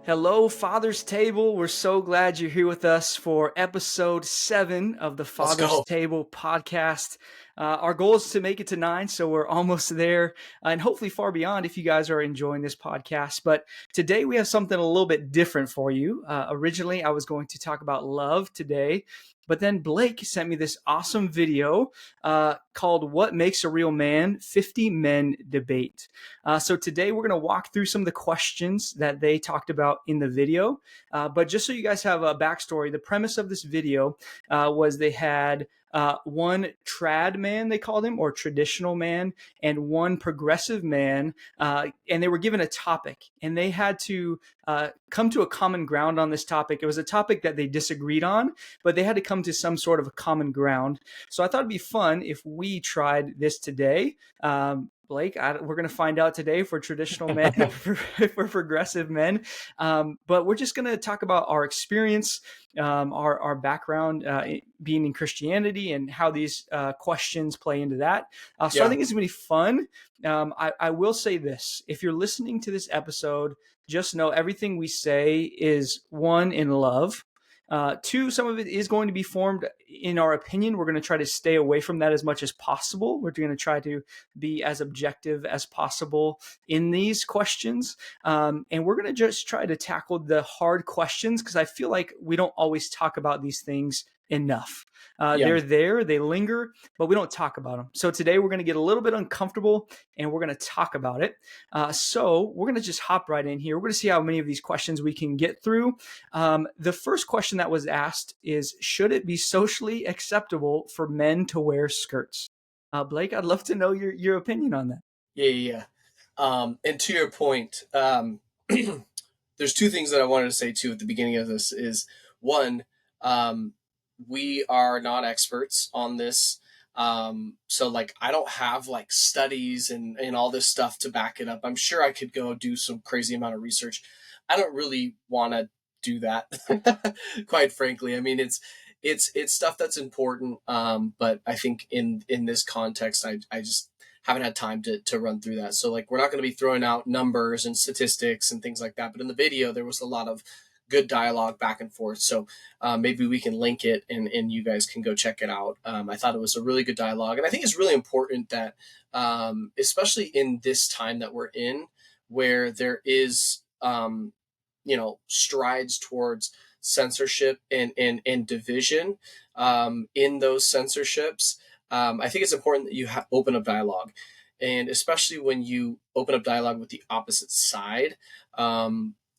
Hello, Father's Table. We're so glad you're here with us for episode 7 of the Let's Father's go. Table podcast. Our goal is to make it to 9, so we're almost there and hopefully far beyond if you guys are enjoying this podcast. But today we have something a little bit different for you. Originally, I was going to talk about love today, but then Blake sent me this awesome video called What Makes a Real Man? 50 Men Debate. So today we're going to walk through some of the questions that they talked about in the video. But just so you guys have a backstory, the premise of this video was they had one trad man, they called him, or traditional man, and one progressive man, and they were given a topic, and they had to come to a common ground on this topic. It was a topic that they disagreed on, but they had to come to some sort of a common ground. So I thought it'd be fun if we tried this today. Blake, we're going to find out today for traditional men, for progressive men. But we're just going to talk about our experience, our background being in Christianity, and how these questions play into that. So I Yeah. think it's going to be fun. I will say this. If you're listening to this episode, just know everything we say is one, in love. Two, some of it is going to be formed in our opinion. We're going to try to stay away from that as much as possible. We're going to try to be as objective as possible in these questions. And we're going to just try to tackle the hard questions because I feel like we don't always talk about these things enough. Yeah. They're there, they linger, but we don't talk about them. So today we're going to get a little bit uncomfortable and we're going to talk about it. So we're going to just hop right in here. We're going to see how many of these questions we can get through. The first question that was asked is, should it be socially acceptable for men to wear skirts? Blake, I'd love to know your opinion on that. Yeah. And to your point, there's two things that I wanted to say too at the beginning of this is one, we are not experts on this. So like, I don't have like studies and all this stuff to back it up. I'm sure I could go do some crazy amount of research. I don't really want to do that, quite frankly. I mean, it's stuff that's important. But I think in this context, I just haven't had time to run through that. So like, we're not going to be throwing out numbers and statistics and things like that. But in the video, there was a lot of good dialogue back and forth. So maybe we can link it and you guys can go check it out. I thought it was a really good dialogue. And I think it's really important that, especially in this time that we're in, where there is, strides towards censorship and division in those censorships. I think it's important that you open up dialogue. And especially when you open up dialogue with the opposite side,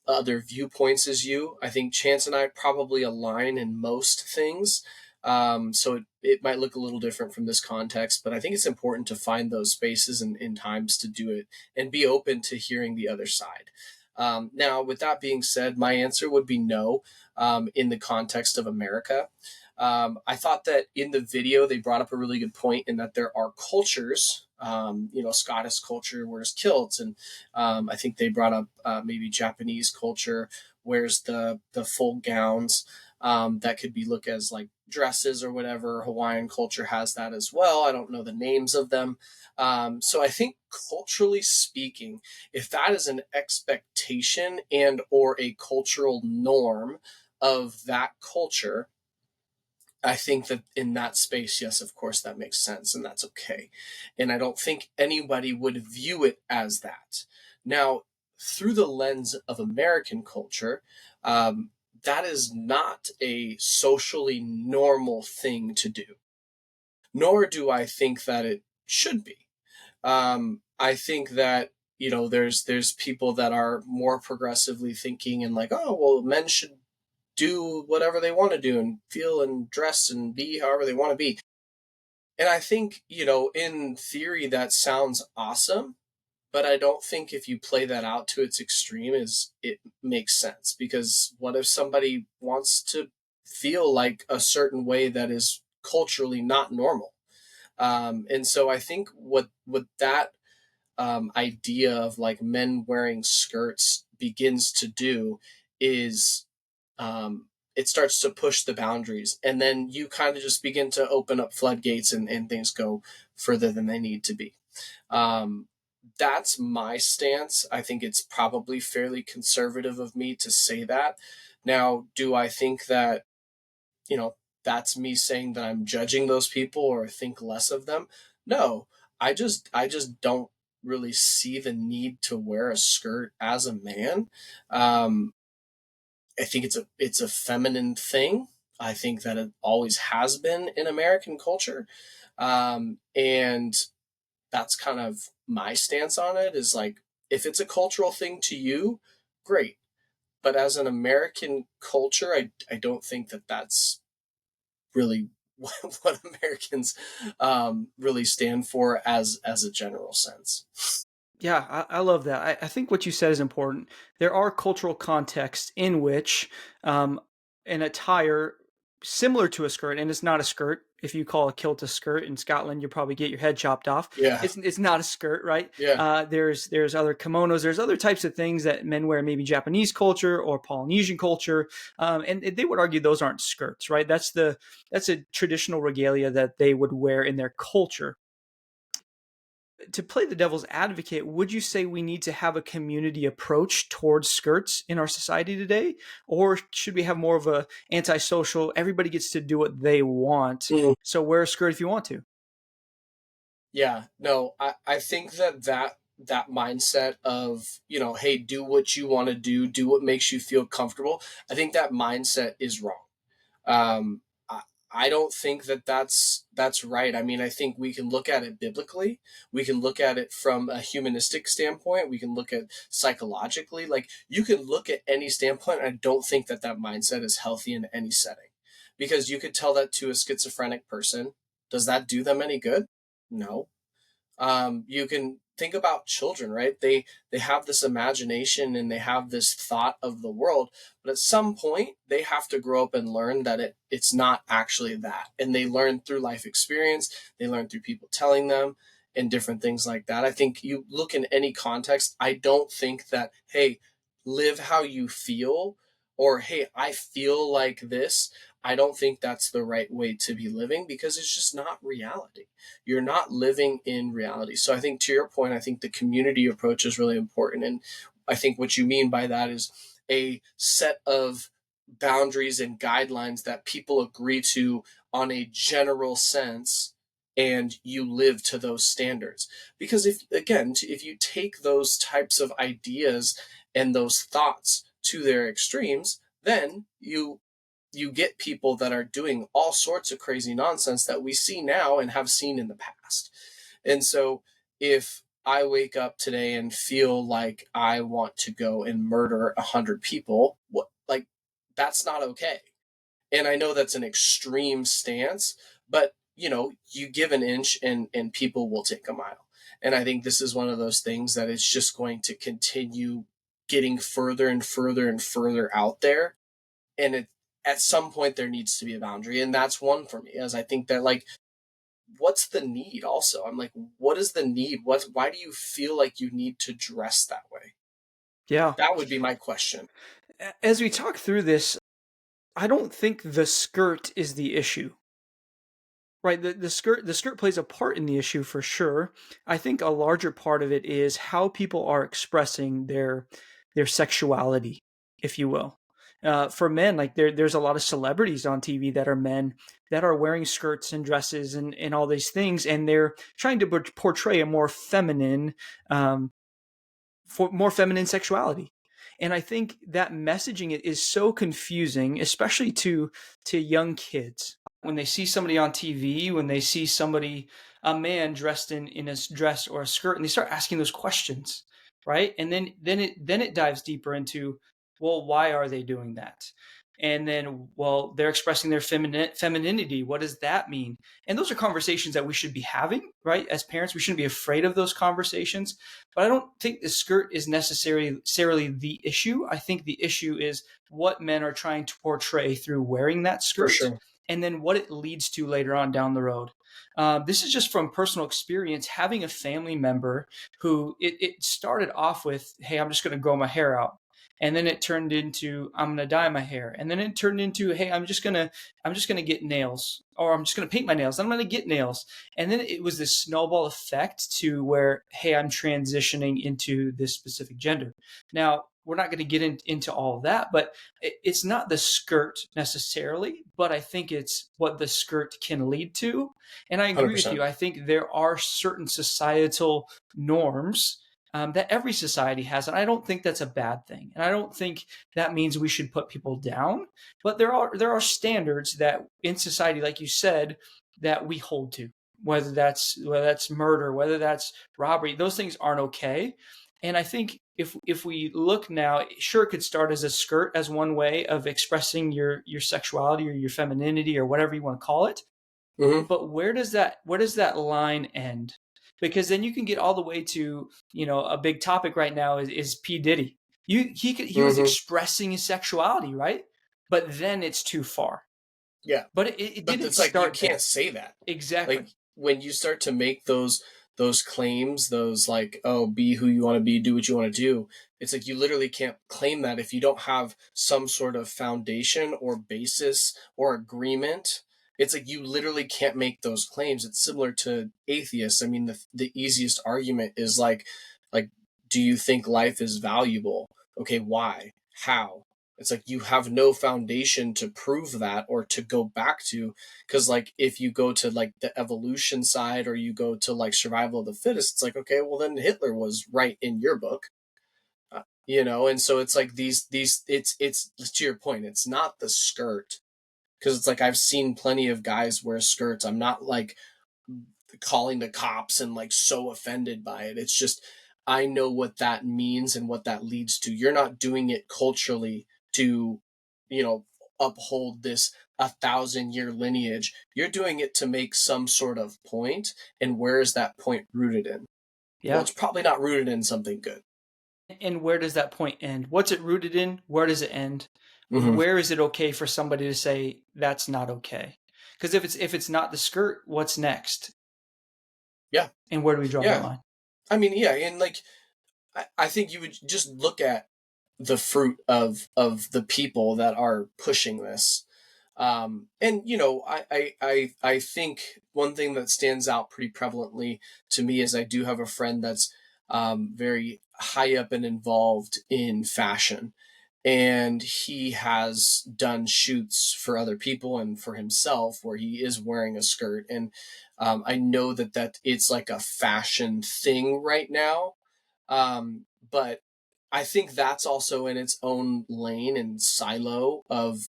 other viewpoints as you. I think Chance and I probably align in most things. So it might look a little different from this context, but I think it's important to find those spaces and times to do it and be open to hearing the other side. Now, with that being said, my answer would be no in the context of America. I thought that in the video, they brought up a really good point in that there are cultures, Scottish culture wears kilts. And I think they brought up maybe Japanese culture wears the full gowns that could be look as like dresses or whatever. Hawaiian culture has that as well. I don't know the names of them. So I think culturally speaking, if that is an expectation and or a cultural norm of that culture, I think that in that space, yes, of course, that makes sense and that's okay. And I don't think anybody would view it as that. Now, through the lens of American culture, that is not a socially normal thing to do, nor do I think that it should be. I think that there's people that are more progressively thinking and like, oh well, men should do whatever they want to do and feel and dress and be however they want to be. And I think, in theory, that sounds awesome, but I don't think if you play that out to its extreme is it makes sense. Because what if somebody wants to feel like a certain way that is culturally not normal? And so I think what that idea of like men wearing skirts begins to do is it starts to push the boundaries, and then you kind of just begin to open up floodgates and things go further than they need to be. Um, that's my stance. I think it's probably fairly conservative of me to say that. Now, do I think that, you know, that's me saying that I'm judging those people or think less of them? No. I just don't really see the need to wear a skirt as a man. Um, I think it's a feminine thing. I think that it always has been in American culture. And that's kind of my stance on it is like, if it's a cultural thing to you, great. But as an American culture, I don't think that that's really what Americans really stand for as a general sense. Yeah, I love that. I think what you said is important. There are cultural contexts in which an attire similar to a skirt, and it's not a skirt. If you call a kilt a skirt in Scotland, you probably get your head chopped off. Yeah, It's not a skirt, right? yeah, There's other kimonos. There's other types of things that men wear, maybe Japanese culture or Polynesian culture, and they would argue those aren't skirts, right? That's a traditional regalia that they would wear in their culture. To play the devil's advocate, would you say we need to have a community approach towards skirts in our society today? Or should we have more of a antisocial, everybody gets to do what they want, mm, so wear a skirt if you want to? yeah. No, I think that mindset of, hey, do what you want to do what makes you feel comfortable. I think that mindset is wrong. Um, I, I don't think that that's right. I mean, I think we can look at it biblically. We can look at it from a humanistic standpoint. We can look at psychologically. Like, you can look at any standpoint. I don't think that that mindset is healthy in any setting, because you could tell that to a schizophrenic person. Does that do them any good? No. You can think about children, right? They have this imagination and they have this thought of the world, but at some point they have to grow up and learn that it's not actually that. And they learn through life experience, they learn through people telling them and different things like that. I think you look in any context, I don't think that, hey, live how you feel, or hey, I feel like this. I don't think that's the right way to be living, because it's just not reality. You're not living in reality. So I think, to your point, I think the community approach is really important. And I think what you mean by that is a set of boundaries and guidelines that people agree to on a general sense, and you live to those standards. Because if you take those types of ideas and those thoughts to their extremes, then you get people that are doing all sorts of crazy nonsense that we see now and have seen in the past. And so, if I wake up today and feel like I want to go and murder 100 people, that's not okay. And I know that's an extreme stance, but you give an inch and people will take a mile. And I think this is one of those things that is just going to continue getting further and further and further out there. And at some point there needs to be a boundary, and that's one for me, as I think that, like, what's the need? Also, I'm like, what is the need? Why do you feel like you need to dress that way? Yeah. That would be my question. As we talk through this, I don't think the skirt is the issue. Right, the skirt plays a part in the issue for sure. I think a larger part of it is how people are expressing their sexuality, if you will. For men, like there's a lot of celebrities on TV that are men that are wearing skirts and dresses and all these things, and they're trying to portray a um, more feminine sexuality. And I think that messaging is so confusing, especially to young kids. When they see somebody on TV, when they see a man dressed in a dress or a skirt, and they start asking those questions, right? And then it dives deeper into, well, why are they doing that? And then, well, they're expressing their femininity. What does that mean? And those are conversations that we should be having, right? As parents, we shouldn't be afraid of those conversations. But I don't think the skirt is necessarily the issue. I think the issue is what men are trying to portray through wearing that For skirt, sure. and then what it leads to later on down the road. This is just from personal experience, having a family member who it started off with, hey, I'm just going to grow my hair out. And then it turned into, I'm going to dye my hair. And then it turned into, hey, I'm just going to get nails, or I'm just going to paint my nails. I'm going to get nails. And then it was this snowball effect to where, hey, I'm transitioning into this specific gender. Now, we're not going to get into all of that, but it's not the skirt necessarily, but I think it's what the skirt can lead to. And I agree with you. 100%. I think there are certain societal norms that every society has, and I don't think that's a bad thing. And I don't think that means we should put people down. But there are standards that in society, like you said, that we hold to. Whether that's murder, whether that's robbery, those things aren't okay. And I think if we look now, sure, it could start as a skirt, as one way of expressing your sexuality or your femininity or whatever you want to call it. Mm-hmm. But where does that line end? Because then you can get all the way to, a big topic right now is P. Diddy. He was Mm-hmm. expressing his sexuality, right? But then it's too far. Yeah. But it But didn't it's like, you start can't there. say that. Exactly. Like, when you start to make those claims, those like, oh, be who you want to be, do what you want to do, it's like you literally can't claim that if you don't have some sort of foundation or basis or agreement. It's like you literally can't make those claims. It's similar to atheists. I mean, the easiest argument is like, do you think life is valuable? Okay, why? How? It's like you have no foundation to prove that or to go back to, because like if you go to like the evolution side or you go to like survival of the fittest, it's like, okay, well then Hitler was right in your book. And so it's like it's to your point, it's not the skirt, because it's like I've seen plenty of guys wear skirts. I'm not like calling the cops and like so offended by it. It's just I know what that means and what that leads to. You're not doing it culturally to, uphold this 1,000-year lineage. You're doing it to make some sort of point. And where is that point rooted in? Well, Yeah. it's probably not rooted in something good. And where does that point end? What's it rooted in? Where does it end? Mm-hmm. Where is it okay for somebody to say that's not okay? Because if it's not the skirt, what's next? Yeah. And where do we draw the Yeah. line? I mean, yeah. And like, I think you would just look at the fruit of the people that are pushing this. And I think one thing that stands out pretty prevalently to me is I do have a friend that's very high up and involved in fashion, and he has done shoots for other people and for himself where he is wearing a skirt, and I know that it's like a fashion thing right now, but I think that's also in its own lane and silo of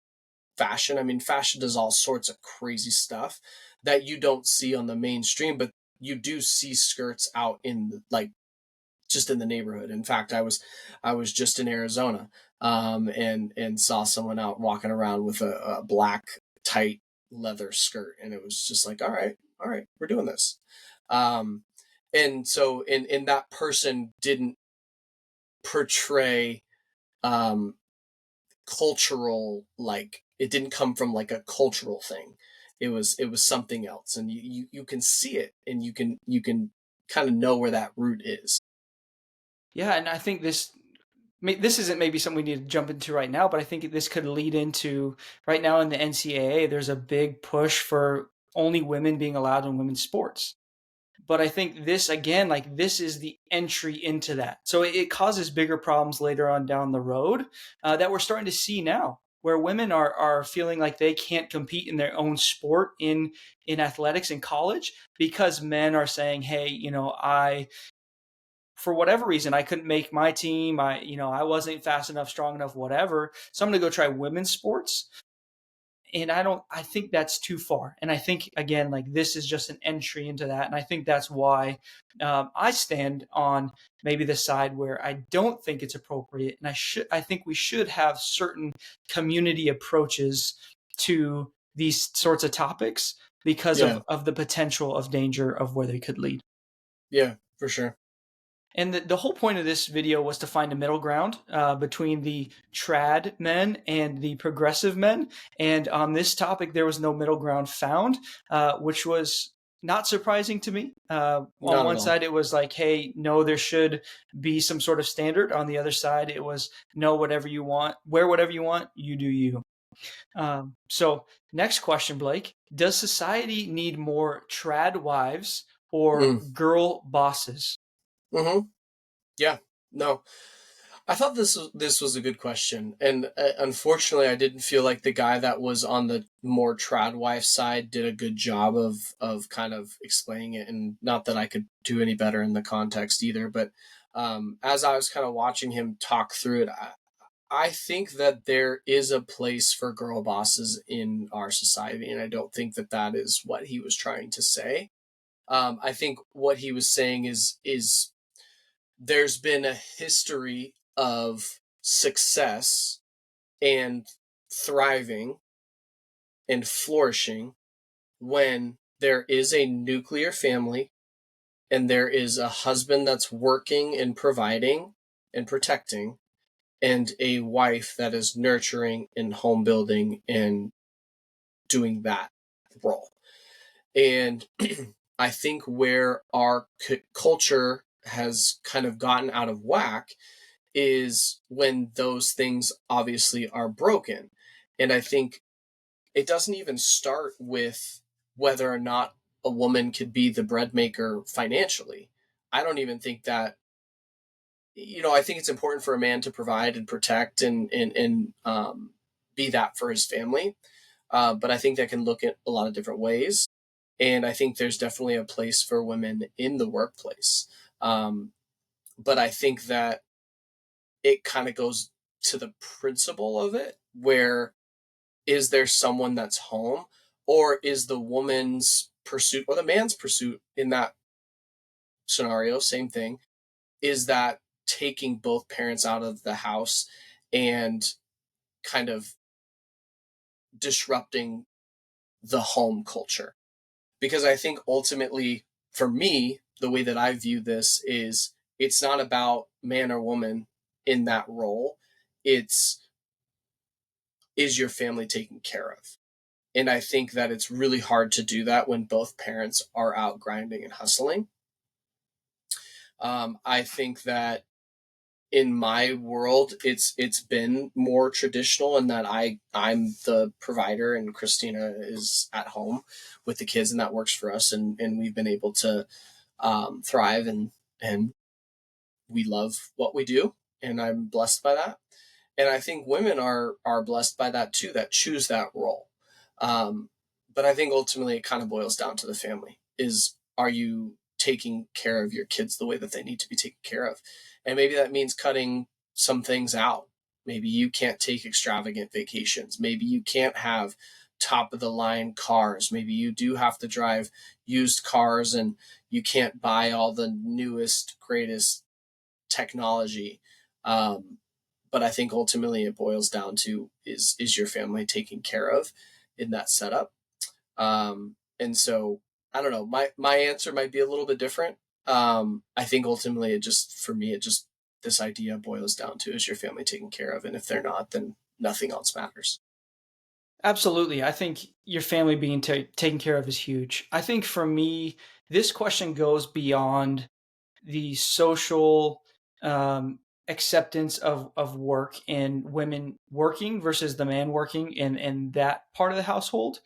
fashion. I mean, fashion does all sorts of crazy stuff that you don't see on the mainstream, but you do see skirts out in like just in the neighborhood. In fact, I was just in Arizona, and saw someone out walking around with a black tight leather skirt, and it was just like, all right, we're doing this. And so, in that person didn't portray um, cultural, like it didn't come from like a cultural thing. It was something else, and you can see it, and you can kind of know where that root is. Yeah, and I think this isn't maybe something we need to jump into right now, but I think this could lead into right now in the NCAA. There's a big push for only women being allowed in women's sports. But I think this, again, like this is the entry into that. So it causes bigger problems later on down the road that we're starting to see now, where women are feeling like they can't compete in their own sport in athletics in college because men are saying, hey, for whatever reason, I couldn't make my team. I wasn't fast enough, strong enough, whatever. So I'm going to go try women's sports. And I think that's too far. And I think, again, like this is just an entry into that. And I think that's why I stand on maybe the side where I don't think it's appropriate. And I think we should have certain community approaches to these sorts of topics because Yeah, of the potential of danger of where they could lead. yeah, for sure. And the whole point of this video was to find a middle ground between the trad men and the progressive men. And on this topic, there was no middle ground found, which was not surprising to me. On Not at one all. side, it was like, hey, no, there should be some sort of standard. On the other side, it was no, whatever you want, wear whatever you want, you do you. So, next question, Blake. Does society need more trad wives or Mm. girl bosses? Hmm. Yeah. No. I thought this was a good question, and unfortunately, I didn't feel like the guy that was on the more trad wife side did a good job of kind of explaining it. And not that I could do any better in the context either, but as I was kind of watching him talk through it, I think that there is a place for girl bosses in our society, and I don't think that that is what he was trying to say. I think what he was saying is there's been a history of success and thriving and flourishing when there is a nuclear family and there is a husband that's working and providing and protecting, and a wife that is nurturing and home building and doing that role. And I think where our culture has kind of gotten out of whack is when those things obviously are broken. And I think it doesn't even start with whether or not a woman could be the bread maker financially. I don't even think that, I think it's important for a man to provide and protect and be that for his family. But I think that can look at a lot of different ways. And I think there's definitely a place for women in the workplace. Um, but I think that it kind of goes to the principle of it, where is there someone that's home, or is the woman's pursuit or the man's pursuit in that scenario, same thing, is that taking both parents out of the house and kind of disrupting the home culture? Because I think ultimately, for me, the way that I view this is it's not about man or woman in that role. It's, is your family taken care of? And I think that it's really hard to do that when both parents are out grinding and hustling. I think that in my world, it's been more traditional in that I'm the provider and Christina is at home with the kids, and that works for us, and we've been able to thrive, and we love what we do, and I'm blessed by that. And I think women are blessed by that too, that choose that role. Um, but I think ultimately it kind of boils down to the family: is, are you taking care of your kids the way that they need to be taken care of? And maybe that means cutting some things out. Maybe you can't take extravagant vacations. Maybe you can't have top of the line cars. Maybe you do have to drive used cars, and you can't buy all the newest, greatest technology. Um, but I think ultimately it boils down to, is your family taken care of in that setup? And so I don't know. My answer might be a little bit different. I think ultimately, it just, for me, it just, this idea boils down to, is your family taken care of? And if they're not, then nothing else matters. Absolutely. I think your family being taken care of is huge. I think for me, this question goes beyond the social acceptance of work and women working versus the man working in that part of the household.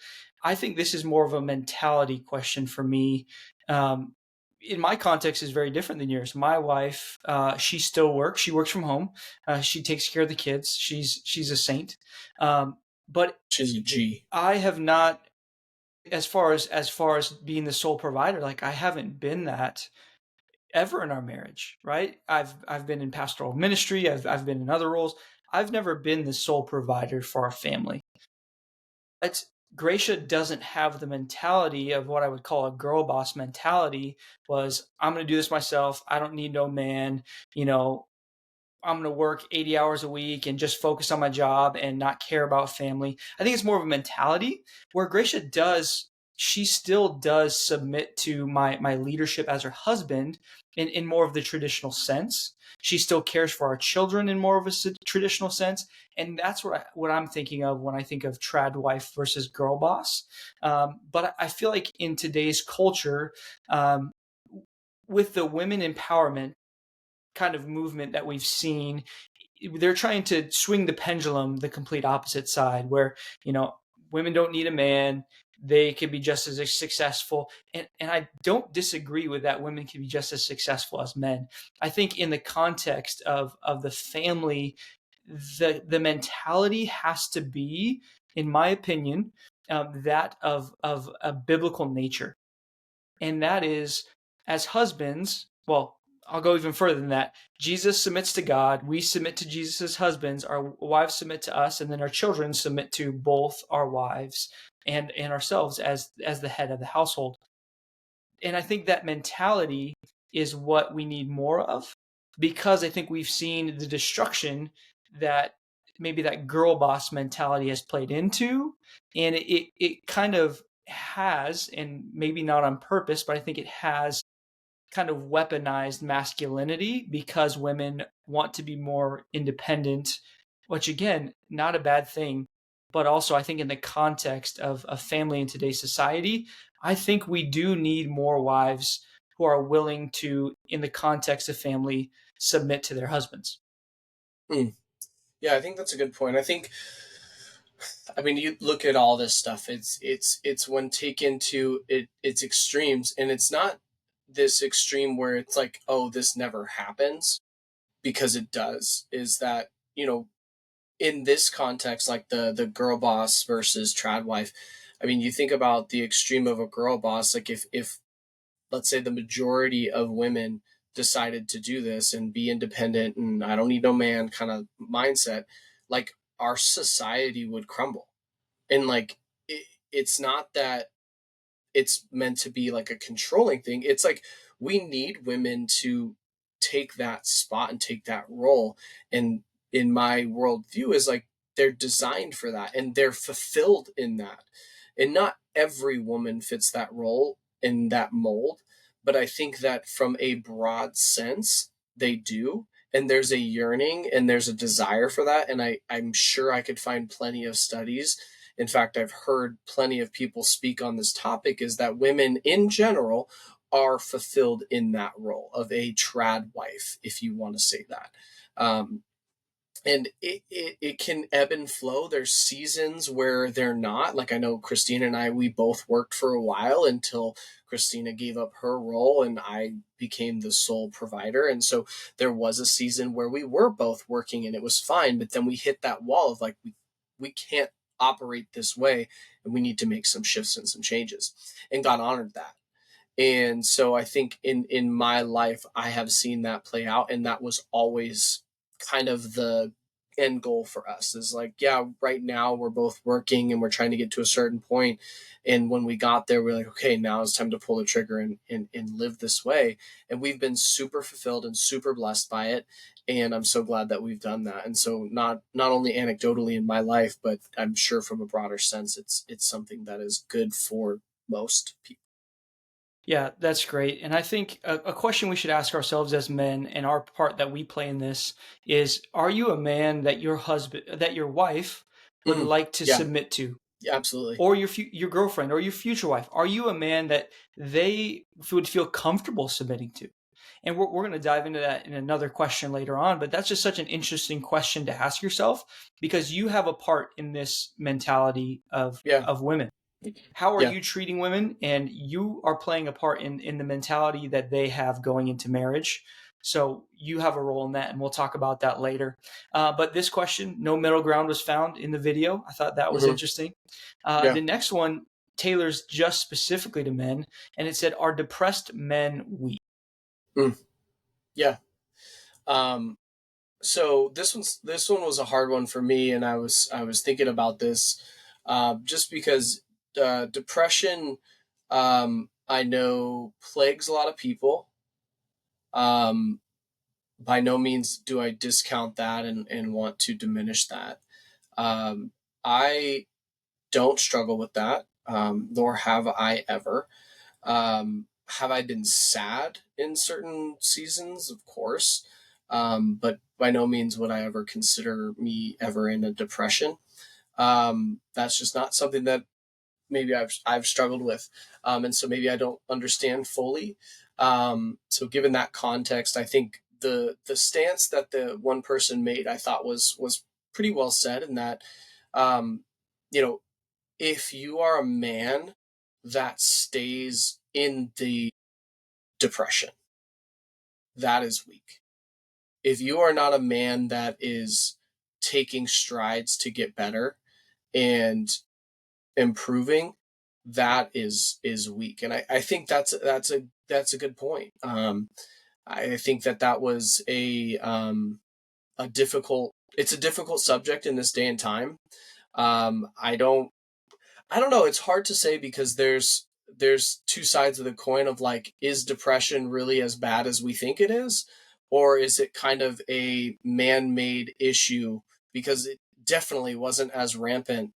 I think this is more of a mentality question for me. Um, in my context is very different than yours. My wife, she still works. She works from home. She takes care of the kids. She's a saint. But She's a G. I have not, as far as being the sole provider, like I haven't been that ever in our marriage, right? I've been in pastoral ministry, I've been in other roles. I've never been the sole provider for our family. But Gracia doesn't have the mentality of what I would call a girl boss mentality. Was, I'm going to do this myself. I don't need no man. You know, I'm going to work 80 hours a week and just focus on my job and not care about family. I think it's more of a mentality where Gracia does, she still does submit to my leadership as her husband, in more of the traditional sense. She still cares for our children in more of a traditional sense, and that's what I'm thinking of when I think of trad wife versus girl boss. But I feel like in today's culture, um, with the women empowerment kind of movement that we've seen, they're trying to swing the pendulum the complete opposite side, where women don't need a man, they can be just as successful. And I don't disagree with that. Women can be just as successful as men. I think in the context of the family, the mentality has to be, in my opinion, that of a biblical nature. And that is, as husbands, well, I'll go even further than that. Jesus submits to God. We submit to Jesus as husbands. Our wives submit to us, and then our children submit to both our wives and ourselves as the head of the household. And I think that mentality is what we need more of, because I think we've seen the destruction that maybe that girl boss mentality has played into, and it kind of has, and maybe not on purpose, but I think it has kind of weaponized masculinity because women want to be more independent, which again, not a bad thing. But also, I think in the context of a family in today's society, I think we do need more wives who are willing to, in the context of family, submit to their husbands. Hmm. Yeah, I think that's a good point. I mean, you look at all this stuff. It's when taken to its extremes, and it's not this extreme where it's like, oh, this never happens, because it does. Is that, in this context, like the girl boss versus trad wife. I mean, you think about the extreme of a girl boss. Like if let's say the majority of women decided to do this and be independent and I don't need no man kind of mindset, like our society would crumble. And like it's not that it's meant to be like a controlling thing. It's like we need women to take that spot and take that role. And in my worldview is like they're designed for that and they're fulfilled in that. And not every woman fits that role in that mold, but I think that from a broad sense, they do. And there's a yearning and there's a desire for that. And I'm sure I could find plenty of studies. In fact, I've heard plenty of people speak on this topic, is that women in general are fulfilled in that role of a trad wife, if you want to say that. Um, and it can ebb and flow. There's seasons where they're not. Like I know Christina and I, we both worked for a while until Christina gave up her role and I became the sole provider. And so there was a season where we were both working and it was fine. But then we hit that wall of like, we can't operate this way and we need to make some shifts and some changes. And God honored that. And so I think in my life I have seen that play out, and that was always kind of the end goal for us. Is like, yeah, right now we're both working and we're trying to get to a certain point, and when we got there we're like, okay, now it's time to pull the trigger and live this way. And we've been super fulfilled and super blessed by it, and I'm so glad that we've done that. And so not only anecdotally in my life, but I'm sure from a broader sense it's something that is good for most people. Yeah, that's great. And I think a question we should ask ourselves as men, and our part that we play in this, is: are you a man that your wife would Mm, like to yeah, submit to, yeah, absolutely. or your girlfriend or your future wife? Are you a man that they would feel comfortable submitting to? And we're going to dive into that in another question later on, but that's just such an interesting question to ask yourself, because you have a part in this mentality Yeah, of women. How are yeah. you treating women? And you are playing a part in the mentality that they have going into marriage. So you have a role in that, and we'll talk about that later. But this question, no middle ground was found in the video. I thought that was Hmm. interesting. Yeah. The next one tailors just specifically to men, and it said, "Are depressed men weak?" Mm, yeah. Um, so this one was a hard one for me, and I was thinking about this, just because depression, I know plagues a lot of people. Um, by no means do I discount that and want to diminish that. Um, I don't struggle with that, nor have I ever. have I been sad in certain seasons? Of course. But by no means would I ever consider me ever in a depression. That's just not something that maybe I've struggled with, and so maybe I don't understand fully. So given that context, I think the stance that the one person made, I thought was pretty well said, in that, um, you know, if you are a man that stays in the depression, that is weak. If you are not a man that is taking strides to get better and improving, that is weak. And I think that's a good point. I think that was a difficult, it's a difficult subject in this day and time. um i don't I don't know, it's hard to say, because there's two sides of the coin of, like, is depression really as bad as we think it is, or is it kind of a man-made issue, because it definitely wasn't as rampant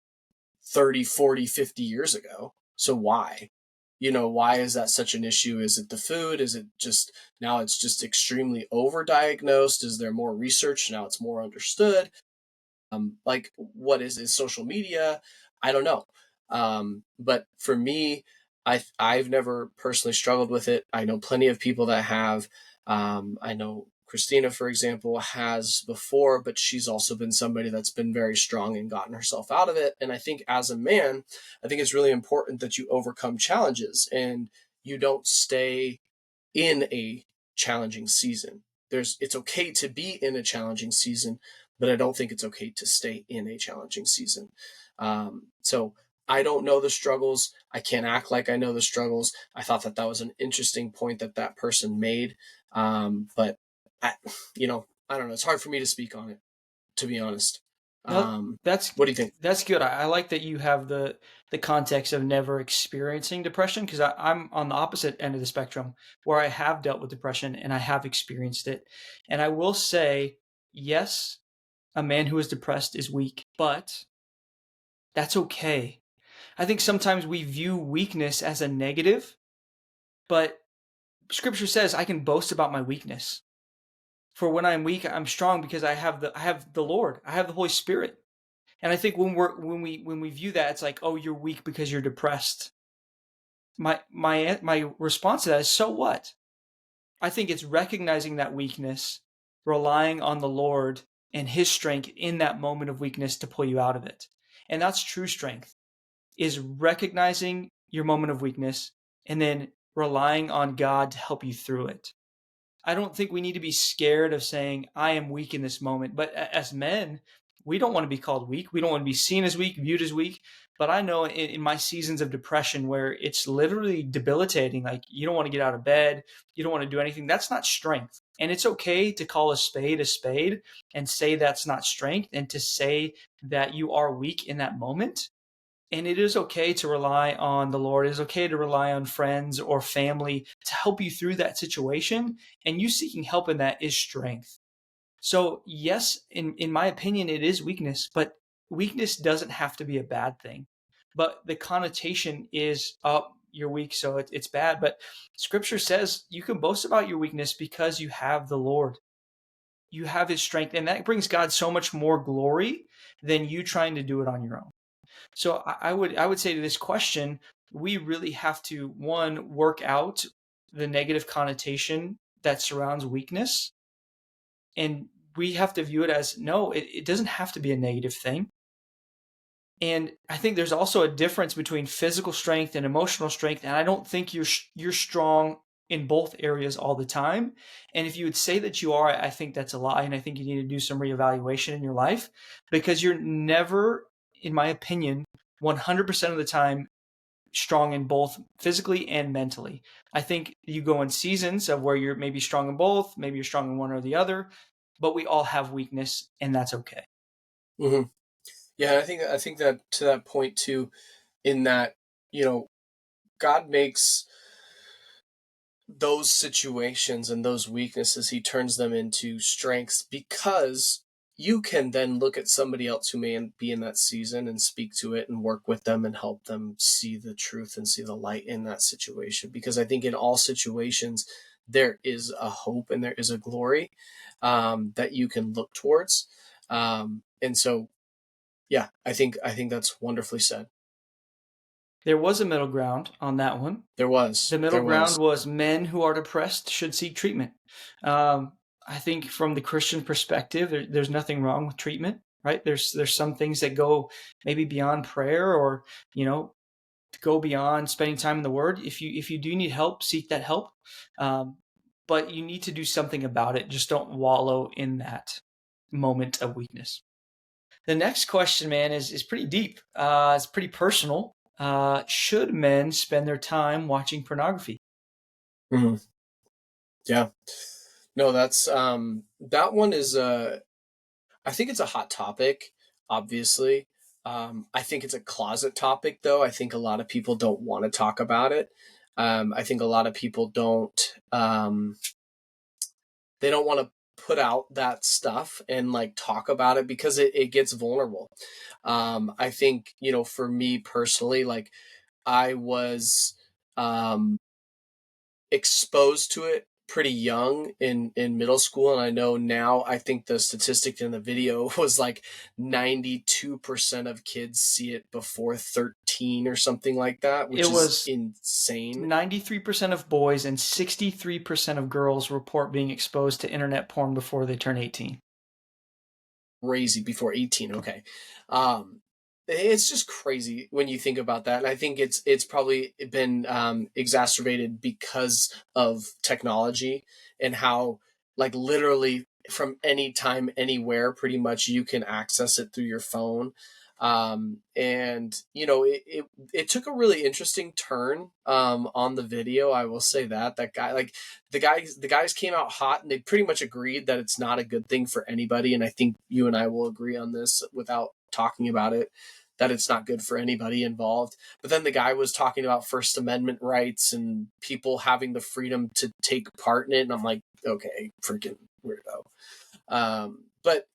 30, 40, 50 years ago. So why? Why is that such an issue? Is it the food? Is it just now it's just extremely overdiagnosed? Is there more research? Now it's more understood? Like, what is social media? I don't know. But for me, I've never personally struggled with it. I know plenty of people that have. I know Christina, for example, has before, but she's also been somebody that's been very strong and gotten herself out of it. And I think, as a man, I think it's really important that you overcome challenges and you don't stay in a challenging season. It's okay to be in a challenging season, but I don't think it's okay to stay in a challenging season. So I don't know the struggles. I can't act like I know the struggles. I thought that was an interesting point that that person made. But I, I don't know. It's hard for me to speak on it, to be honest. No, that's What do you think? that's good. I like that you have the context of never experiencing depression, because I'm on the opposite end of the spectrum where I have dealt with depression and I have experienced it. And I will say, yes, a man who is depressed is weak, but that's okay. I think sometimes we view weakness as a negative, but scripture says I can boast about my weakness. For when I'm weak, I'm strong because I have the Lord. I have the Holy Spirit. And I think when we view that, it's like, oh, you're weak because you're depressed. My response to that is, so what? I think it's recognizing that weakness, relying on the Lord and His strength in that moment of weakness to pull you out of it. And that's true strength, is recognizing your moment of weakness and then relying on God to help you through it. I don't think we need to be scared of saying, I am weak in this moment. But as men, we don't want to be called weak. We don't want to be seen as weak, viewed as weak. But I know in my seasons of depression where it's literally debilitating, like you don't want to get out of bed, you don't want to do anything, that's not strength. And it's okay to call a spade and say that's not strength, and to say that you are weak in that moment. And it is okay to rely on the Lord. It is okay to rely on friends or family to help you through that situation. And you seeking help in that is strength. So, yes, in my opinion, it is weakness, but weakness doesn't have to be a bad thing. But the connotation is, oh, you're weak, so it's bad. But scripture says you can boast about your weakness because you have the Lord. You have His strength. And that brings God so much more glory than you trying to do it on your own. So I would say to this question, we really have to, one, work out the negative connotation that surrounds weakness. And we have to view it as, no, it doesn't have to be a negative thing. And I think there's also a difference between physical strength and emotional strength. And I don't think you're strong in both areas all the time. And if you would say that you are, I think that's a lie. And I think you need to do some reevaluation in your life, because you're never, in my opinion, 100% of the time strong in both physically and mentally. I think you go in seasons of where you're maybe strong in both, maybe you're strong in one or the other, but we all have weakness, and that's okay. Hmm. Yeah, I think that, to that point too, in that, you know, God makes those situations and those weaknesses, He turns them into strengths, because you can then look at somebody else who may be in that season and speak to it and work with them and help them see the truth and see the light in that situation. Because I think in all situations, there is a hope and there is a glory that you can look towards. And so, yeah, I think that's wonderfully said. There was a middle ground on that one. There was, The middle there ground was. was men who are depressed should seek treatment. I think from the Christian perspective, there's nothing wrong with treatment, right? There's some things that go maybe beyond prayer, or go beyond spending time in the Word. If you do need help, seek that help. Um, but you need to do something about it. Just don't wallow in that moment of weakness. The next question, man, is pretty deep. It's pretty personal. Should men spend their time watching pornography? Mhm. Yeah. No, that's that one is I think it's a hot topic, obviously. I think it's a closet topic, though. I think a lot of people don't want to talk about it. I think a lot of people they don't want to put out that stuff and like talk about it because it gets vulnerable. I think, for me personally, like I was um, exposed to it pretty young in middle school, and I know now, I think the statistic in the video was like 92% of kids see it before 13 or something like that, It which is was insane. 93% of boys and 63% of girls report being exposed to internet porn before they turn 18. Crazy, before 18. Okay. um it's just crazy when you think about that, and I think it's probably been exacerbated because of technology, and how, like, literally from any time, anywhere, pretty much you can access it through your phone. And it took a really interesting turn on the video. I will say that guy, like, the guys came out hot, and they pretty much agreed that it's not a good thing for anybody, and I think you and I will agree on this without talking about it, that it's not good for anybody involved. But then the guy was talking about First Amendment rights and people having the freedom to take part in it, and I'm like, okay, freaking weirdo. But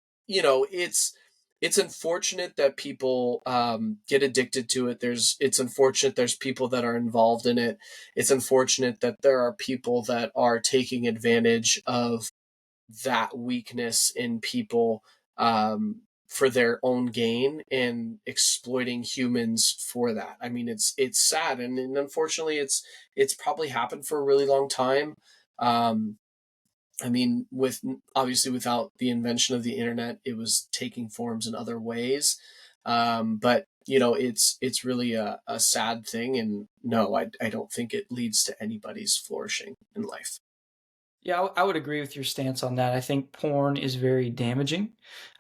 it's unfortunate that people get addicted to it. It's unfortunate there's people that are involved in it. It's unfortunate that there are people that are taking advantage of that weakness in people, for their own gain, and exploiting humans for that. I mean, it's sad, and unfortunately, it's probably happened for a really long time. Um, I mean, with obviously without the invention of the internet, it was taking forms in other ways. But it's really a sad thing, and no, I don't think it leads to anybody's flourishing in life. Yeah, I would agree with your stance on that. I think porn is very damaging.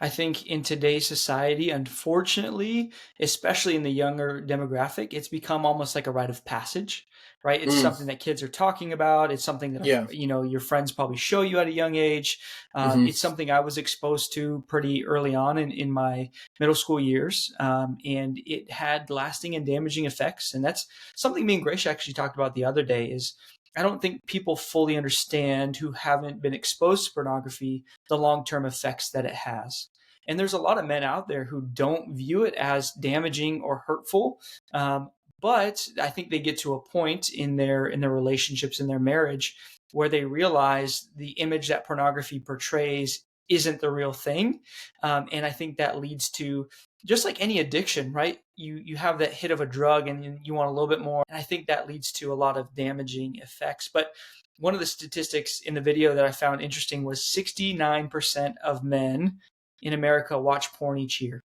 I think in today's society, unfortunately, especially in the younger demographic, it's become almost like a rite of passage, right? It's Mm, something that kids are talking about. It's something that yeah. your friends probably show you at a young age. Hmm. It's something I was exposed to pretty early on in my middle school years, and it had lasting and damaging effects. And that's something me and Gracia actually talked about the other day. Is I don't think people fully understand, who haven't been exposed to pornography, the long-term effects that it has. And there's a lot of men out there who don't view it as damaging or hurtful. Um, but I think they get to a point in their relationships, in their marriage, where they realize the image that pornography portrays isn't the real thing. And I think that leads to, just like any addiction, right? You have that hit of a drug and you want a little bit more. And I think that leads to a lot of damaging effects. But one of the statistics in the video that I found interesting was 69% of men in America watch porn each year.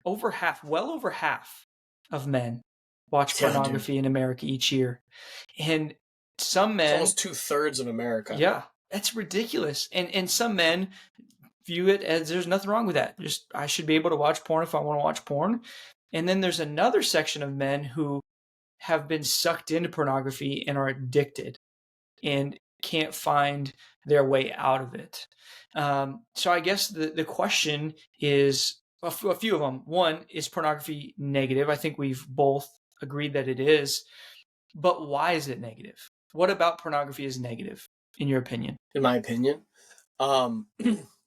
Over half, well over half of men watch Yeah, dude. pornography in America each year. And some It's men, almost 2/3 of America. yeah, that's ridiculous. And some men view it as there's nothing wrong with that. Just I should be able to watch porn if I want to watch porn. And then there's another section of men who have been sucked into pornography and are addicted and can't find their way out of it. So I guess the question is a few of them. One, is pornography negative? I think we've both agreed that it is. But why is it negative? What about pornography is negative, in your opinion? In my opinion. Um,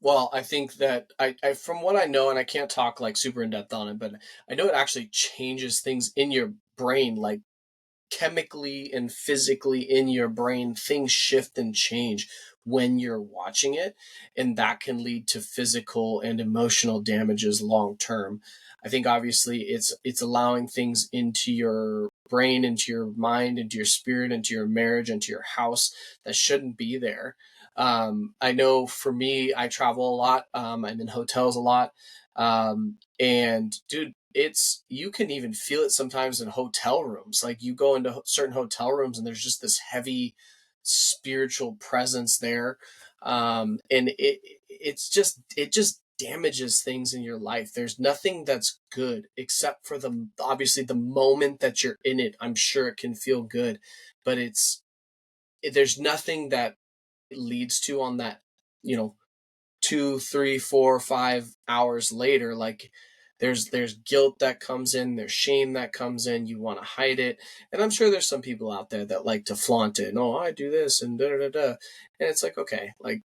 Well, I think that I from what I know, and I can't talk like super in depth on it, but I know it actually changes things in your brain, like chemically and physically in your brain, things shift and change when you're watching it. And that can lead to physical and emotional damages long term. I think obviously it's allowing things into your brain, into your mind, into your spirit, into your marriage, into your house that shouldn't be there. I know for me, I travel a lot. I'm in hotels a lot. And dude, it's you can even feel it sometimes in hotel rooms. Like you go into certain hotel rooms and there's just this heavy spiritual presence there. And it just damages things in your life. There's nothing that's good except for the obviously the moment that you're in it. I'm sure it can feel good, but there's nothing that it leads to on that, you know, 2, 3, 4, 5 hours later. Like there's guilt that comes in, there's shame that comes in, you want to hide it. And I'm sure there's some people out there that like to flaunt it. Oh, I do this and da da da da. And it's like, okay, like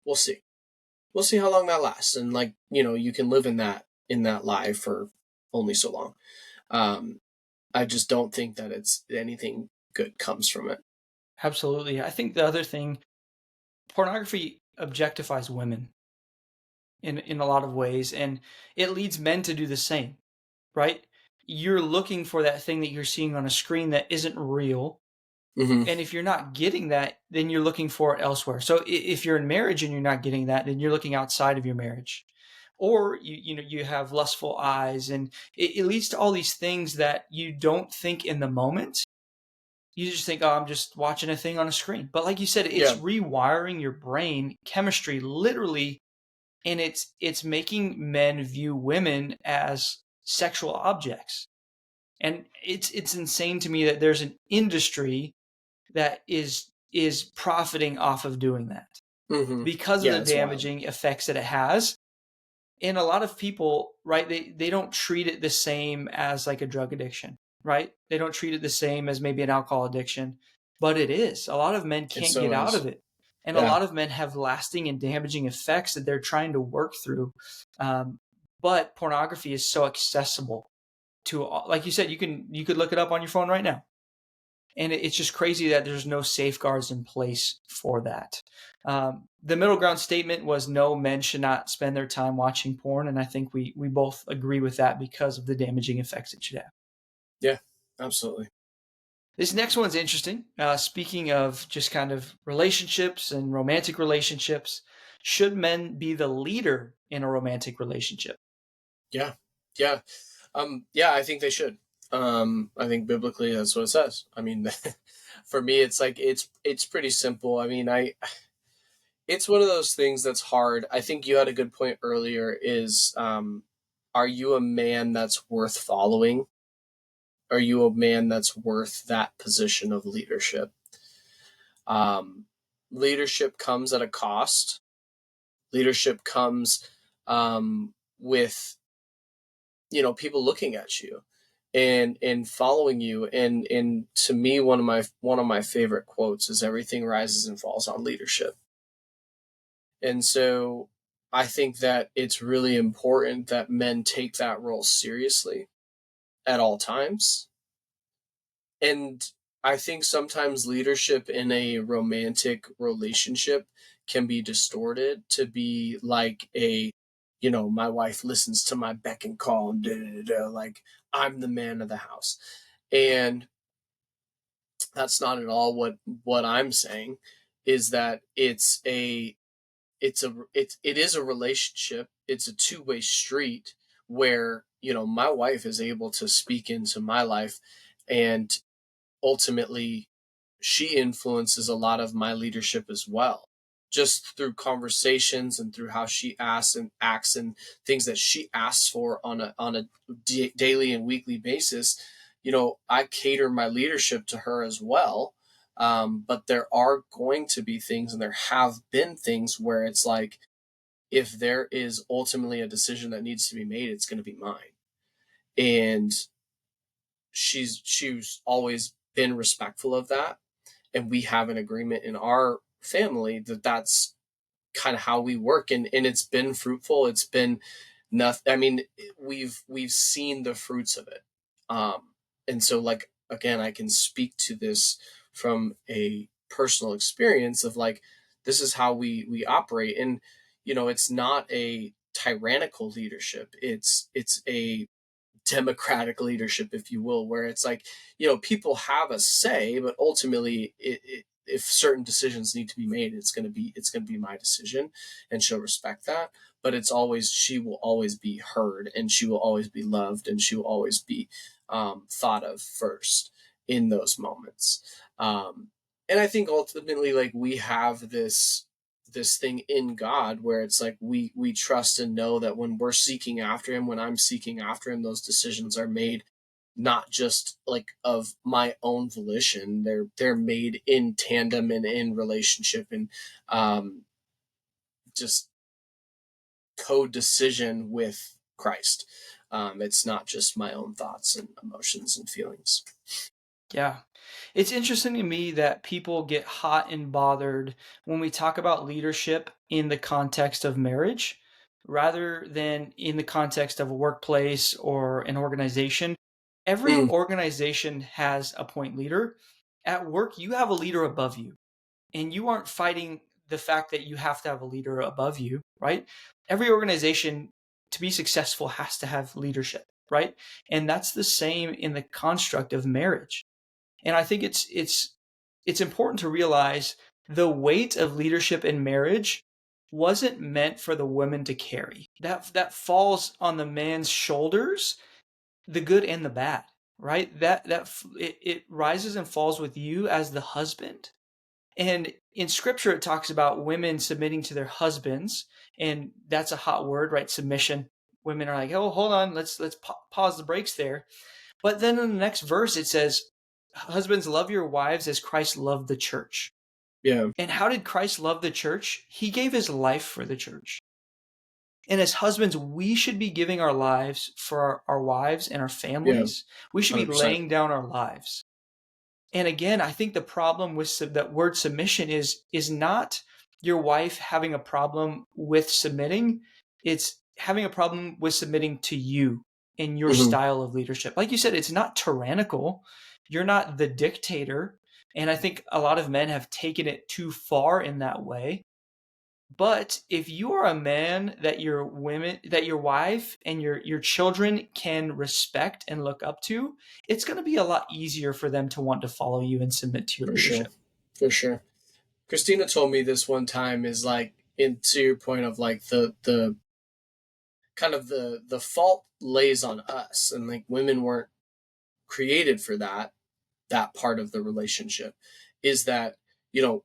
we'll see. We'll see how long that lasts. And like, you can live in that lie for only so long. Um, I just don't think that it's anything good comes from it. Absolutely. I think the other thing, pornography objectifies women in a lot of ways, and it leads men to do the same, right? You're looking for that thing that you're seeing on a screen that isn't real. Hmm. And if you're not getting that, then you're looking for it elsewhere. So if you're in marriage and you're not getting that, then you're looking outside of your marriage. Or you have lustful eyes, and it leads to all these things that you don't think in the moment. You just think, oh, I'm just watching a thing on a screen. But like you said, it's Yeah. rewiring your brain chemistry literally, and it's making men view women as sexual objects. And it's insane to me that there's an industry that is profiting off of doing that Hmm. because of Yeah, the it's wild. damaging effects that it has. And a lot of people, right, they don't treat it the same as like a drug addiction, right? They don't treat it the same as maybe an alcohol addiction, but it is. A lot of men It can't so get out is. of it. And a Yeah. lot of men have lasting and damaging effects that they're trying to work through. Um, but pornography is so accessible to all. Like you said, you could look it up on your phone right now, and it's just crazy that there's no safeguards in place for that. The middle ground statement was no, men should not spend their time watching porn, and I think we both agree with that because of the damaging effects it should have. Yeah, absolutely. This next one's interesting. Speaking of just kind of relationships and romantic relationships, should men be the leader in a romantic relationship? Yeah. Yeah. Yeah, I think they should. I think biblically that's what it says. I mean, for me, it's like it's pretty simple. I mean, I it's one of those things that's hard. I think you had a good point earlier. Is are you a man that's worth following? Are you a man that's worth that position of leadership? Um, Leadership comes at a cost. Leadership comes with people looking at you and following you. And to me, one of my favorite quotes is everything rises and falls on leadership. And so I think that it's really important that men take that role seriously at all times. And I think sometimes leadership in a romantic relationship can be distorted to be like my wife listens to my beck and call and da, da, da, da, like I'm the man of the house. And that's not at all what I'm saying. Is that it is a relationship. It's a two-way street where my wife is able to speak into my life, and ultimately she influences a lot of my leadership as well, just through conversations and through how she asks and acts and things that she asks for on a daily and weekly basis. I cater my leadership to her as well. But there are going to be things, and there have been things where it's like, if there is ultimately a decision that needs to be made, it's going to be mine. And she's always been respectful of that, and we have an agreement in our family that that's kind of how we work, and it's been fruitful. It's been nothing. I mean, we've seen the fruits of it. And so, like, again, I can speak to this from a personal experience of like, this is how we operate. And it's not a tyrannical leadership. It's a democratic leadership, if you will, where it's like, people have a say, but ultimately, if certain decisions need to be made, it's going to be my decision, and she'll respect that. But she will always be heard, and she will always be loved, and she will always be thought of first in those moments. And I think ultimately, like, we have this thing in God where it's like we trust and know that when we're seeking after him, when I'm seeking after him, those decisions are made not just like of my own volition. They're made in tandem and in relationship, and just co-decision with Christ. It's not just my own thoughts and emotions and feelings. Yeah. It's interesting to me that people get hot and bothered when we talk about leadership in the context of marriage rather than in the context of a workplace or an organization. Every Mm, organization has a point leader. At work, you have a leader above you, and you aren't fighting the fact that you have to have a leader above you, right? Every organization, to be successful, has to have leadership, right? And that's the same in the construct of marriage. And I think it's important to realize the weight of leadership in marriage wasn't meant for the women to carry. That falls on the man's shoulders, the good and the bad, right? It rises and falls with you as the husband. And in scripture it talks about women submitting to their husbands, and that's a hot word, right? Submission. Women are like, "Oh, hold on, let's pause the brakes there." But then in the next verse, it says, husbands, love your wives as Christ loved the church. yeah, And how did Christ love the church? He gave his life for the church. And as husbands, we should be giving our lives for our wives and our yeah, families. We should be 100%. laying down our lives. And again, I think the problem with that word submission is not your wife having a problem with submitting. It's having a problem with submitting to you in your Hmm. style of leadership. Like you said, it's not tyrannical. You're not the dictator. And I think a lot of men have taken it too far in that way. But if you are a man that your wife and your children can respect and look up to, it's going to be a lot easier for them to want to follow you and submit to your For sure, leadership. for sure. Christina told me this one time, is like, into your point of like the kind of the fault lays on us, and like women weren't created for that part of the relationship, is that, you know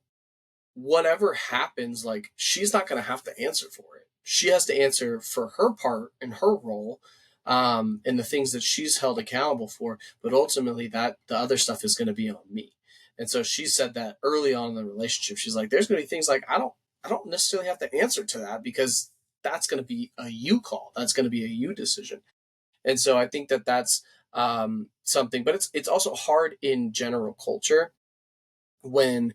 whatever happens, like, she's not going to have to answer for it. She has to answer for her part and her role, and the things that she's held accountable for. But ultimately, that the other stuff is going to be on me. And so she said that early on in the relationship, she's like, "There's going to be things like I don't necessarily have to answer to that, because that's going to be a you call. That's going to be a you decision." And so I think that that's something, but it's also hard in general culture when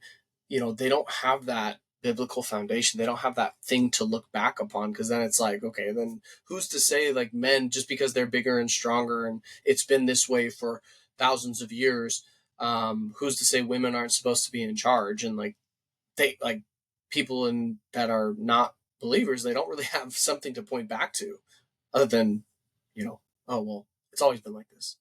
they don't have that biblical foundation. They don't have that thing to look back upon, because then it's like, okay, then who's to say, like, men, just because they're bigger and stronger and it's been this way for thousands of years, who's to say women aren't supposed to be in charge? And like, they like, people in that are not believers, they don't really have something to point back to other than, oh well, it's always been like this.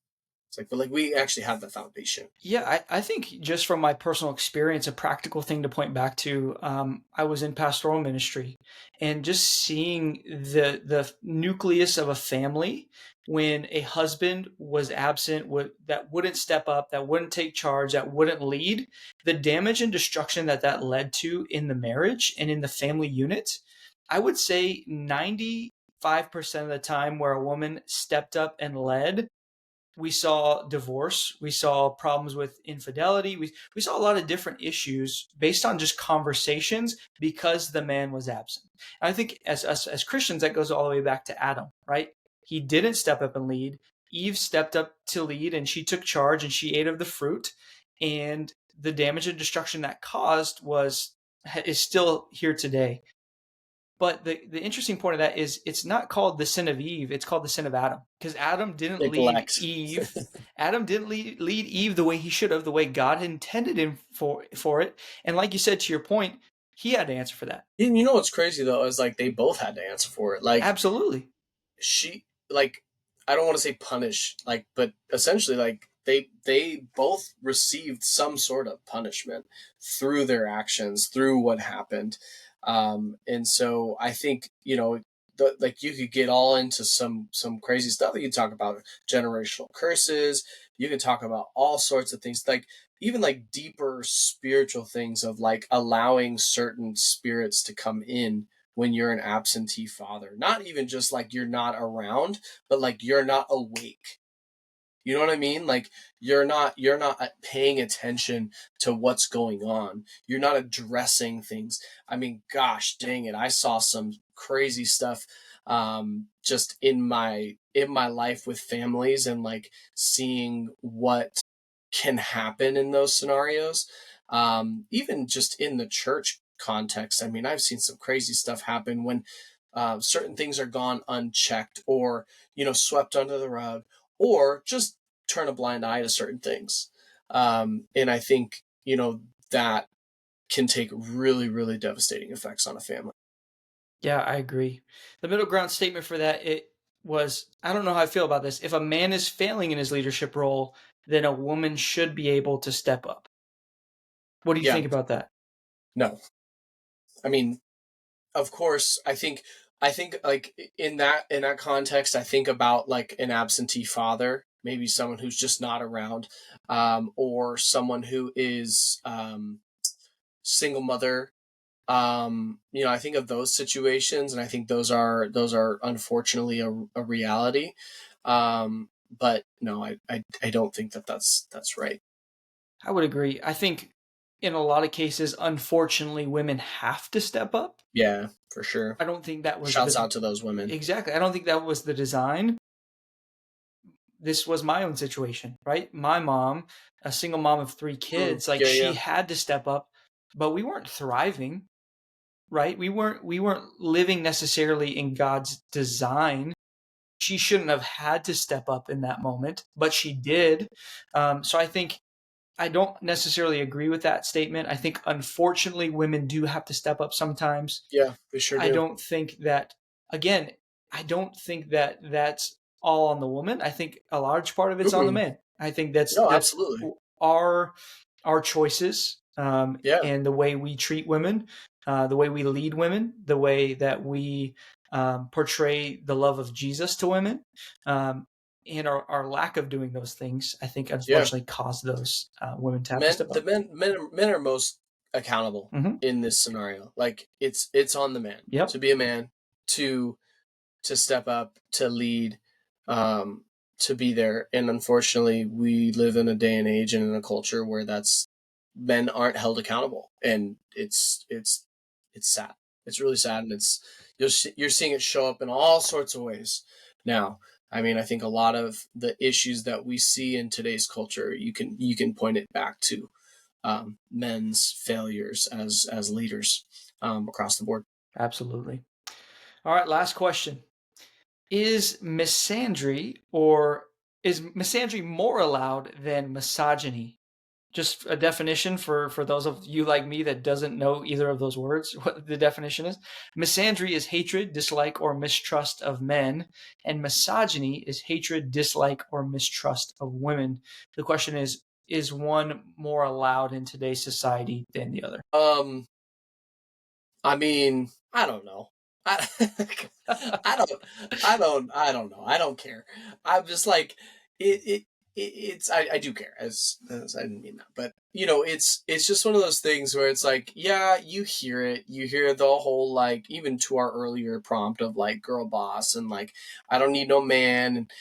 It's like, but like, we actually have the foundation. Yeah, I think just from my personal experience, a practical thing to point back to, I was in pastoral ministry, and just seeing the nucleus of a family when a husband was absent, that wouldn't step up, that wouldn't take charge, that wouldn't lead, the damage and destruction that led to in the marriage and in the family unit. I would say 95% of the time where a woman stepped up and led, we saw divorce, we saw problems with infidelity, we saw a lot of different issues based on just conversations because the man was absent. And I think as Christians, that goes all the way back to Adam, right? He didn't step up and lead. Eve stepped up to lead, and she took charge and she ate of the fruit, and the damage and destruction that caused is still here today. But the interesting point of that is it's not called the sin of Eve, it's called the sin of Adam. Because Adam didn't lead Neglect. Eve. Adam didn't lead Eve the way he should have, the way God had intended him for it. And like you said, to your point, he had to answer for that. You know what's crazy though is like they both had to answer for it. Like Absolutely. she like I don't want to say punish, like, but essentially like they both received some sort of punishment through their actions, through what happened. And so I think, like you could get all into some crazy stuff. You could talk about generational curses. You could talk about all sorts of things, like even like deeper spiritual things of like allowing certain spirits to come in when you're an absentee father. Not even just like you're not around, but like you're not awake. You know what I mean? Like you're not paying attention to what's going on. You're not addressing things. I mean, gosh, dang it. I saw some crazy stuff just in my life with families, and like seeing what can happen in those scenarios. Even just in the church context. I mean, I've seen some crazy stuff happen when certain things are gone unchecked, or swept under the rug, or just turn a blind eye to certain things. And I think that can take really, really devastating effects on a family. Yeah, I agree. The middle ground statement for that, it was, I don't know how I feel about this. If a man is failing in his leadership role, then a woman should be able to step up. What do you Yeah, think about that? no, I mean, of course, I think like in that context, I think about like an absentee father, maybe someone who's just not around, or someone who is single mother. I think of those situations, and I think those are unfortunately a reality. But no, I don't think that's right. I would agree. I think in a lot of cases, unfortunately, women have to step up. Yeah, for sure. I don't think that was Shouts the out to those women. exactly. I don't think that was the design. This was my own situation, right? My mom, a single mom of three kids, like Yeah, she yeah. had to step up, but we weren't thriving, right? We weren't living necessarily in God's design. She shouldn't have had to step up in that moment, but she did. So I think I don't necessarily agree with that statement. I think unfortunately women do have to step up sometimes. Yeah, they sure I do. don't think that again, I don't think that that's all on the woman. I think a large part of it's on the Mm-mm. man. I think that's No, that's absolutely. our our choices Yeah, and the way we treat women, the way we lead women, the way that we portray the love of Jesus to women, and our lack of doing those things, I think, yeah. unfortunately, cause those women to have to Men, step the up. men are most accountable Hmm. in this scenario. Like it's on the man Yep, to be a man, to to step up, to lead, um, to be there. And unfortunately, we live in a day and age and in a culture where that's men aren't held accountable, and it's sad. It's really sad, and you're seeing it show up in all sorts of ways now. I mean, I think a lot of the issues that we see in today's culture, you can point it back to men's failures as leaders across the board. absolutely. All right, last question. Is misandry or is misandry more allowed than misogyny? Just a definition for those of you like me that doesn't know either of those words, what the definition is. Misandry is hatred, dislike, or mistrust of men, and misogyny is hatred, dislike, or mistrust of women. The question is one more allowed in today's society than the other? Um, I mean, I don't know. I, I don't, I don't know. I don't care. I'm just like, it's, I do care, as I didn't mean that, but it's just one of those things where it's like, yeah, you hear the whole, like, even to our earlier prompt of like girl boss, and like, I don't need no man. And,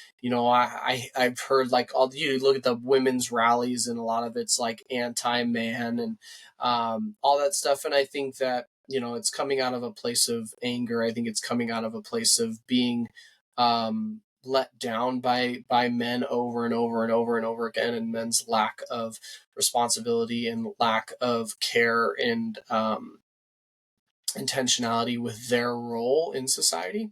I've heard like you look at the women's rallies, and a lot of it's like anti-man, and all that stuff. And I think that, it's coming out of a place of anger. I think it's coming out of a place of being let down by men over and over and over and over again, and men's lack of responsibility and lack of care, and intentionality with their role in society.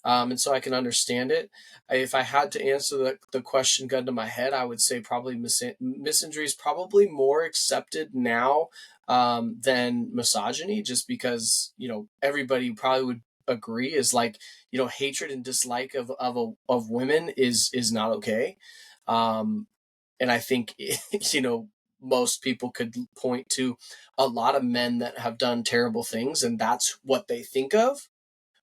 And so I can understand it. If I had to answer the question gun to my head, I would say probably misandry is probably more accepted now than misogyny, just because, everybody probably would agree is like, hatred and dislike of women is not okay. Um, and I think, most people could point to a lot of men that have done terrible things, and that's what they think of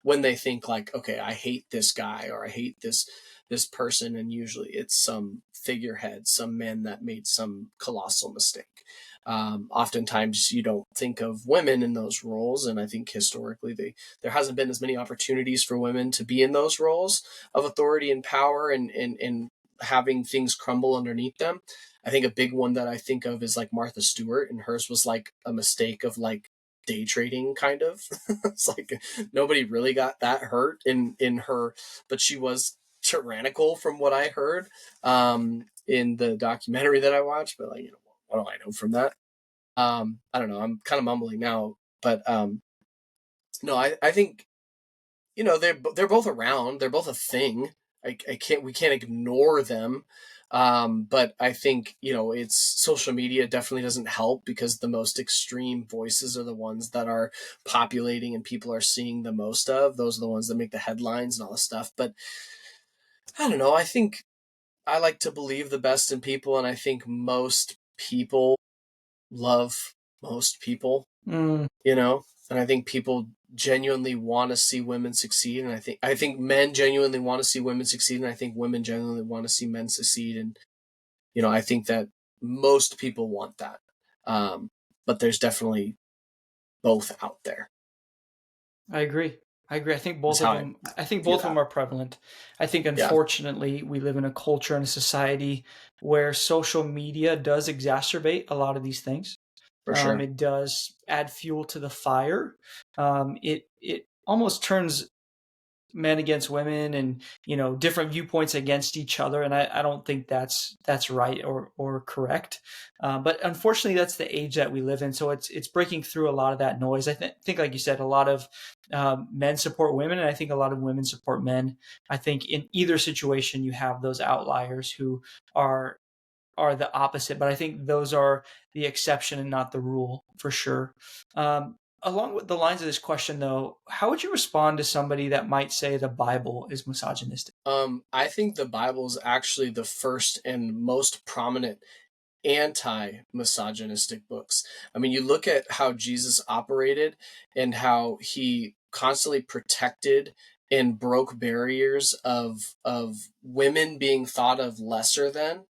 when they think like, okay, I hate this guy or I hate this person, and usually it's some figurehead, some man that made some colossal mistake. Oftentimes you don't think of women in those roles, and I think historically there hasn't been as many opportunities for women to be in those roles of authority and power, and having things crumble underneath them. I think a big one that I think of is like Martha Stewart, and hers was like a mistake of like day trading kind of. It's like nobody really got that hurt in her, but she was tyrannical from what I heard in the documentary that I watched. But like, what do I know from that? I don't know. I'm kind of mumbling now, but no, I think they're both around. They're both a thing. We can't ignore them. But I think, it's social media definitely doesn't help, because the most extreme voices are the ones that are populating and people are seeing the most of. Those are the ones that make the headlines and all this stuff. But I don't know. I think I like to believe the best in people, and I think most people love most people, Mm, and I think people genuinely want to see women succeed, and I think men genuinely want to see women succeed, and I think women genuinely want to see men succeed, and I think that most people want that. um, but there's definitely both out there. I agree. I agree. I think Is both of how I them. I think view both of them that. are prevalent. I think Yeah, unfortunately we live in a culture and a society where social media does exacerbate a lot of these things. for sure. It does add fuel to the fire. It almost turns men against women, and different viewpoints against each other, and I don't think that's right or correct. But unfortunately that's the age that we live in, so it's breaking through a lot of that noise. I think like you said, a lot of men support women, and I think a lot of women support men. I think in either situation you have those outliers who are the opposite, but I think those are the exception and not the rule for sure. Along with the lines of this question, though, how would you respond to somebody that might say the Bible is misogynistic? I think the Bible is actually the first and most prominent anti-misogynistic books. I mean, you look at how Jesus operated and how he constantly protected and broke barriers of women being thought of lesser than.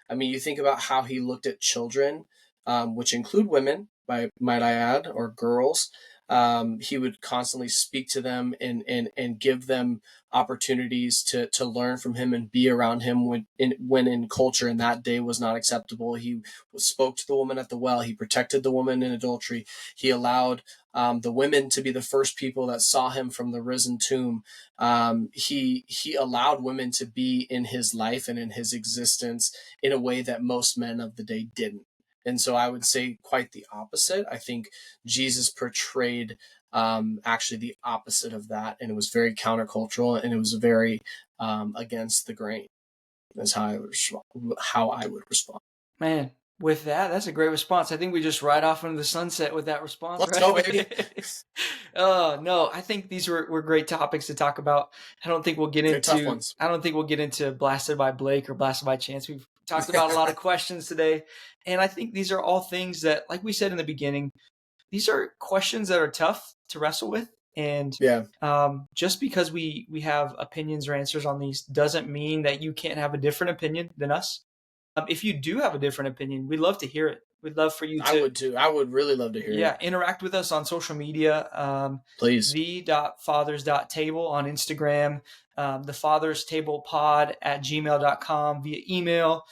I mean, you think about how he looked at children, which include women, might I add, or girls. He would constantly speak to them and give them opportunities to learn from him and be around him when in culture in that day was not acceptable. He spoke to the woman at the well. He protected the woman in adultery. He allowed the women to be the first people that saw him from the risen tomb. He allowed women to be in his life and in his existence in a way that most men of the day didn't. And so I would say quite the opposite. I think Jesus portrayed actually the opposite of that, and it was very countercultural, and it was very against the grain. That's how I would respond. Man, with that's a great response. I think we just ride off into the sunset with that response, Let's go, baby. right? Oh no, I think these were great topics to talk about. I don't think we'll get They're tough into ones. I don't think we'll get into Blasted by Blake or Blasted by Chance. We've talked about a lot of questions today, and I think these are all things that, like we said in the beginning, these are questions that are tough to wrestle with. And Yeah, just because we have opinions or answers on these doesn't mean that you can't have a different opinion than us. If you do have a different opinion, we'd love to hear it. We'd love for you I to, would too. I would really love to hear it. yeah, interact with us on social media. Please. The.fathers.table on Instagram, the fathers table pod at gmail.com via email.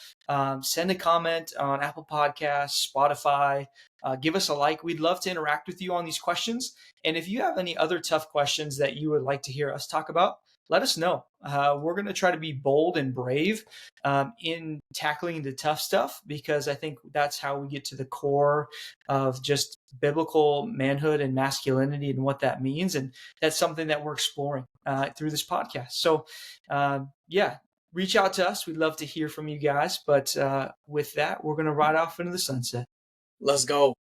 Send a comment on Apple Podcasts, Spotify. Give us a like. We'd love to interact with you on these questions. And if you have any other tough questions that you would like to hear us talk about, let us know. We're going to try to be bold and brave in tackling the tough stuff, because I think that's how we get to the core of just biblical manhood and masculinity and what that means. And that's something that we're exploring through this podcast. So, yeah, reach out to us. We'd love to hear from you guys. But with that, we're going to ride off into the sunset. Let's go.